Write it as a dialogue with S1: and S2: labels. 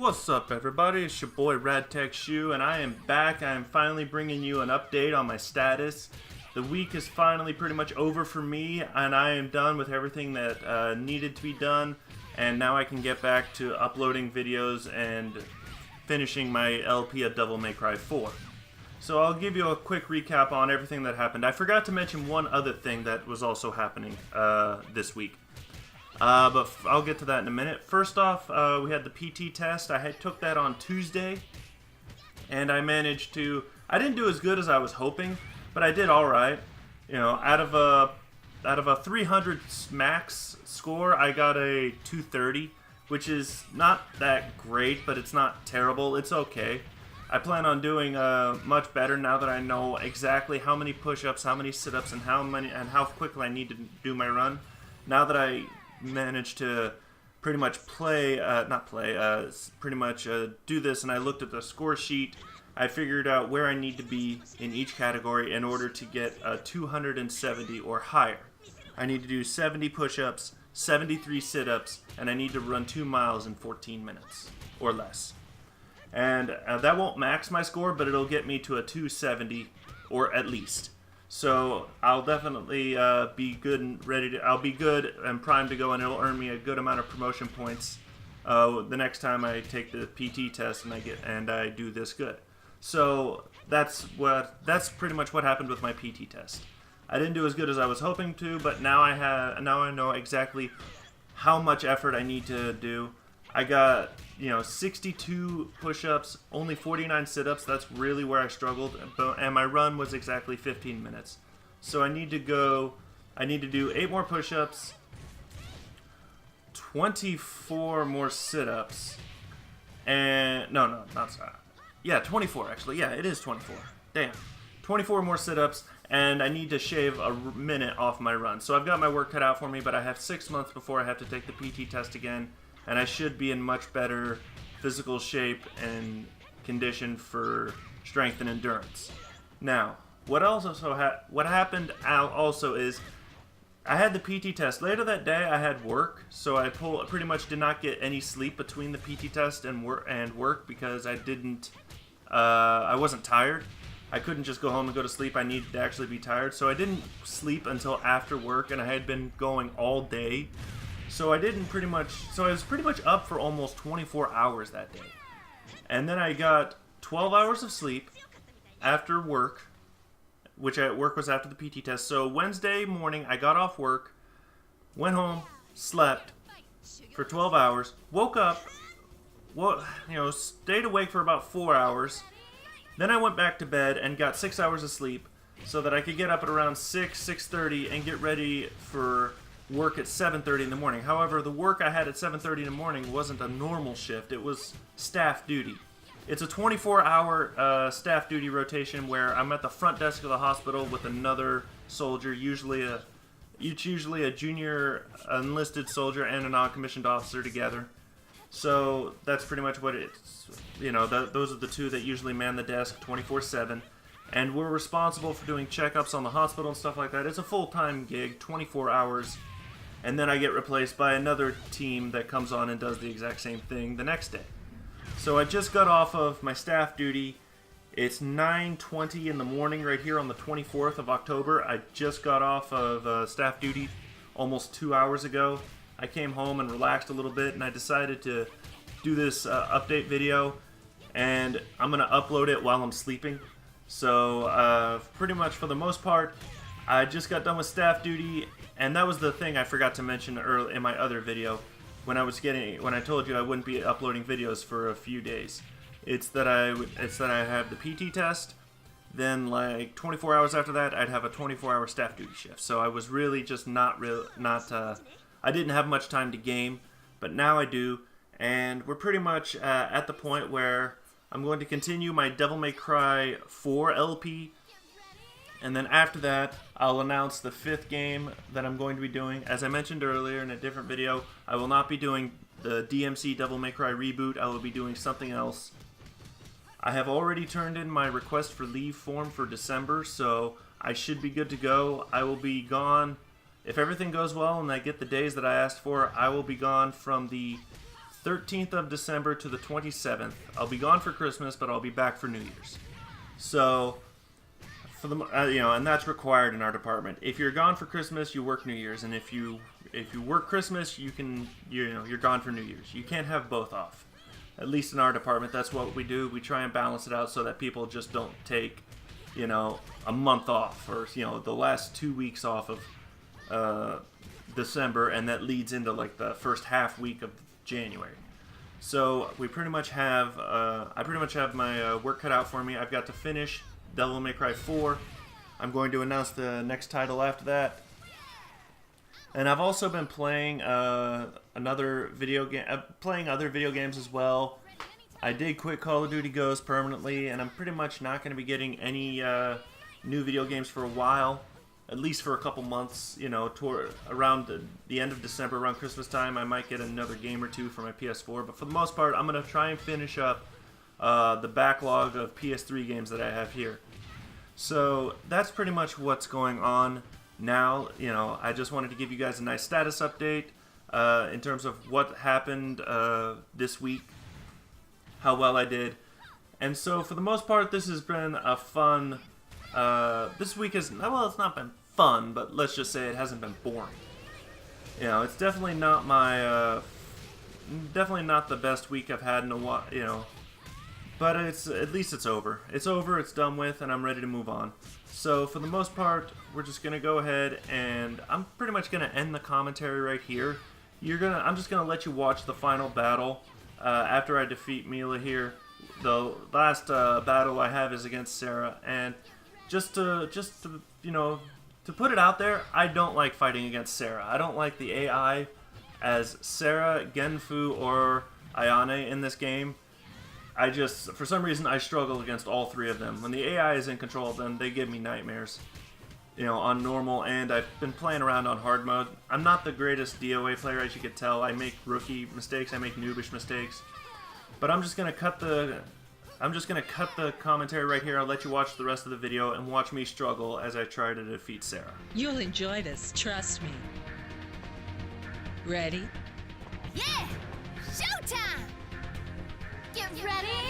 S1: What's up, everybody? It's your boy RadTechShoe, and I am back. I am finally bringing you an update on my status. The week is finally pretty much over for me, and I am done with everything that needed to be done, and now I can get back to uploading videos and finishing my LP of Devil May Cry 4. So I'll give you a quick recap on everything that happened. I forgot to mention one other thing that was also happening this week. But I'll get to that in a minute. First off, we had the PT test. I took that on Tuesday, and I managed to... I didn't do as good as I was hoping, but I did alright. You know, out of a 300 max score, I got a 230, which is not that great, but it's not terrible. It's okay. I plan on doing much better now that I know exactly how many push-ups, how many sit-ups, and how quickly I need to do my run. Now that I managed to pretty much do this, and I looked at the score sheet, I figured out where I need to be in each category in order to get a 270 or higher. I need to do 70 push-ups, 73 sit-ups, and I need to run 2 miles in 14 minutes or less. And that won't max my score, but it'll get me to a 270 or at least. So I'll definitely be good and ready to. I'll be good and primed to go, and it'll earn me a good amount of promotion points the next time I take the PT test and I do this good. So that's pretty much what happened with my PT test. I didn't do as good as I was hoping to, but now I know exactly how much effort I need to do. I got 62 push-ups, only 49 sit-ups. That's really where I struggled, and my run was exactly 15 minutes. So I need to do 8 more push-ups, 24 more sit-ups, and not sorry. Yeah, 24 actually. Yeah, it is 24. Damn. 24 more sit-ups, and I need to shave a minute off my run. So I've got my work cut out for me, but I have 6 months before I have to take the PT test again. And I should be in much better physical shape and condition for strength and endurance. Now, what happened also is I had the PT test. Later that day, I had work, so I pretty much did not get any sleep between the PT test and work because I wasn't tired. I couldn't just go home and go to sleep. I needed to actually be tired, so I didn't sleep until after work, and I had been going all day. So I was pretty much up for almost 24 hours that day. And then I got 12 hours of sleep after work, which work was after the PT test. So Wednesday morning, I got off work, went home, slept for 12 hours, woke up, stayed awake for about 4 hours. Then I went back to bed and got 6 hours of sleep so that I could get up at around 6:30 and get ready for work at 7:30 in the morning. However, the work I had at 7:30 in the morning wasn't a normal shift. It was staff duty. It's a 24-hour staff duty rotation where I'm at the front desk of the hospital with another soldier, usually a junior enlisted soldier and a non-commissioned officer together. So that's pretty much what it's. Those are the two that usually man the desk 24/7. And we're responsible for doing checkups on the hospital and stuff like that. It's a full-time gig, 24 hours. And then I get replaced by another team that comes on and does the exact same thing the next day. So I just got off of my staff duty. It's 9:20 in the morning right here on the 24th of October. I just got off of staff duty almost 2 hours ago. I came home and relaxed a little bit, and I decided to do this update video. And I'm going to upload it while I'm sleeping. So pretty much for the most part, I just got done with staff duty, and that was the thing I forgot to mention early in my other video when I told you I wouldn't be uploading videos for a few days. It's that I have the PT test, then like 24 hours after that I'd have a 24-hour staff duty shift. So I was really just I didn't have much time to game, but now I do, and we're pretty much at the point where I'm going to continue my Devil May Cry 4 LP, and then after that, I'll announce the 5th game that I'm going to be doing. As I mentioned earlier in a different video, I will not be doing the DMC Devil May Cry reboot. I will be doing something else. I have already turned in my request for leave form for December, so I should be good to go. I will be gone. If everything goes well and I get the days that I asked for, I will be gone from the 13th of December to the 27th. I'll be gone for Christmas, but I'll be back for New Year's. So, for the and that's required in our department. If you're gone for Christmas, you work New Year's, and if you work Christmas, you're gone for New Year's. You can't have both off. At least in our department, that's what we do. We try and balance it out so that people just don't take, a month off or the last 2 weeks off of December, and that leads into like the first half week of January. So we pretty much have I pretty much have my work cut out for me. I've got to finish Devil May Cry 4. I'm going to announce the next title after that. And I've also been playing other video games as well. I did quit Call of Duty Ghosts permanently, and I'm pretty much not going to be getting any new video games for a while, at least for a couple months. Around the end of December, around Christmas time, I might get another game or two for my PS4. But for the most part, I'm going to try and finish up the backlog of PS3 games that I have here. So that's pretty much what's going on now. I just wanted to give you guys a nice status update in terms of what happened this week, how well I did. And so for the most part, this has been a fun, this week it's not been fun, but let's just say it hasn't been boring. It's definitely not definitely not the best week I've had in a while, but at least it's over. It's over, it's done with, and I'm ready to move on. So for the most part, we're just gonna go ahead, and I'm pretty much gonna end the commentary right here. I'm just gonna let you watch the final battle after I defeat Mila here. The last battle I have is against Sarah, and just to put it out there, I don't like fighting against Sarah. I don't like the AI as Sarah, Genfu, or Ayane in this game. For some reason, I struggle against all three of them. When the AI is in control of them, they give me nightmares. On normal, and I've been playing around on hard mode. I'm not the greatest DOA player, as you could tell. I make rookie mistakes, I make noobish mistakes. But I'm just gonna cut the commentary right here. I'll let you watch the rest of the video and watch me struggle as I try to defeat Sarah.
S2: You'll enjoy this, trust me. Ready?
S3: Yeah! Showtime! Get ready!